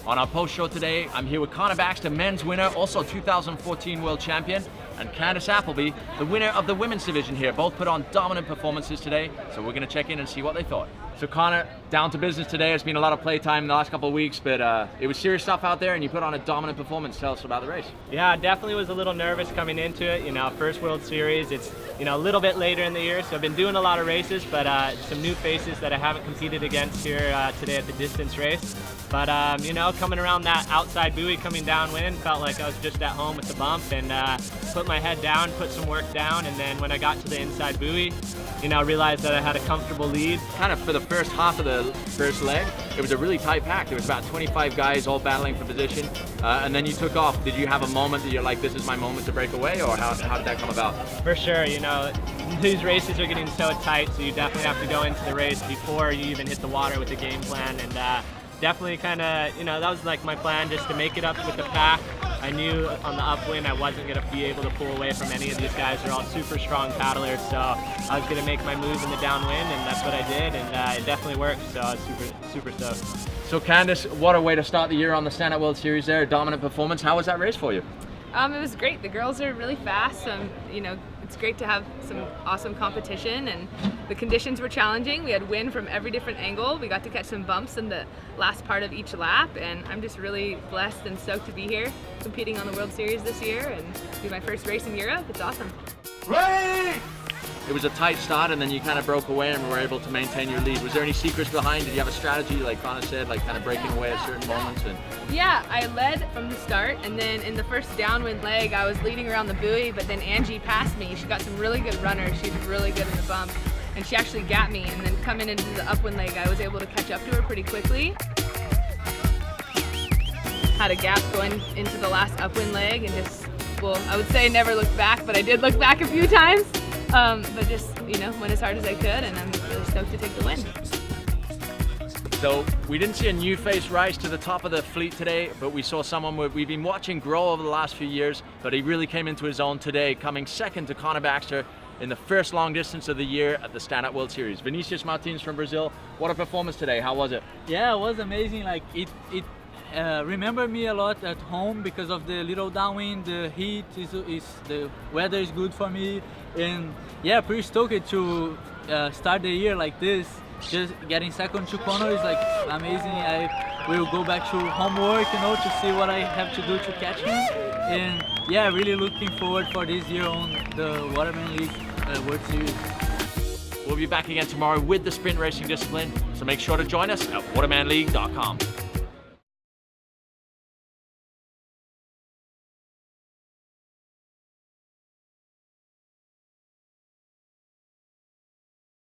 On our post show today, I'm here with Connor Baxter, men's winner, also 2014 world champion, and Candice Appleby, the winner of the women's division here. Both put on dominant performances today, so we're going to check in and see what they thought. So Connor, down to business today. It's been a lot of playtime in the last couple of weeks, but it was serious stuff out there, and you put on a dominant performance. Tell us about the race. Yeah, definitely was a little nervous coming into it. First World Series. It's a little bit later in the year, so I've been doing a lot of races, but some new faces that I haven't competed against here today at the distance race. But coming around that outside buoy, coming downwind, felt like I was just at home with the bump, and put my head down, put some work down, and then when I got to the inside buoy, realized that I had a comfortable lead. Kind of for the first half of the first leg, it was a really tight pack. There was about 25 guys all battling for position, and then you took off. Did you have a moment that you're like, this is my moment to break away, or how did that come about? For sure, these races are getting so tight, so you definitely have to go into the race before you even hit the water with the game plan, and definitely kind of, that was like my plan, just to make it up with the pack. I knew on the upwind I wasn't going to be able to pull away from any of these guys. They're all super strong paddlers, so I was going to make my move in the downwind, and that's what I did, and it definitely worked, so I was super stoked. So Candice, what a way to start the year on the Stand Up World Series there, dominant performance. How was that race for you? It was great. The girls are really fast. It's great to have some awesome competition, and the conditions were challenging. We had wind from every different angle. We got to catch some bumps in the last part of each lap, and I'm just really blessed and stoked to be here competing on the World Series this year and do my first race in Europe. It's awesome. Ready! It was a tight start, and then you kind of broke away and were able to maintain your lead. Was there any secrets behind? Did you have a strategy, like Connor said, like kind of breaking away at certain moments? Yeah, I led from the start, and then in the first downwind leg, I was leading around the buoy, but then Angie passed me. She got some really good runners. She's really good in the bump, and she actually got me. And then coming into the upwind leg, I was able to catch up to her pretty quickly. Had a gap going into the last upwind leg, and I would say I never looked back, but I did look back a few times. But just, went as hard as I could, and I'm really stoked to take the win. So we didn't see a new face rise to the top of the fleet today, but we saw someone we've been watching grow over the last few years, but he really came into his own today, coming second to Connor Baxter in the first long distance of the year at the Stand Up World Series. Vinicius Martins from Brazil, what a performance today. How was it? Yeah, it was amazing. Like it remembered me a lot at home because of the little downwind. The heat the weather is good for me, and yeah, pretty stoked to start the year like this. Just getting second to Connor is like amazing. I will go back to homework, to see what I have to do to catch him, and yeah, really looking forward for this year on the Waterman League World Series. We'll be back again tomorrow with the sprint racing discipline, so make sure to join us at watermanleague.com.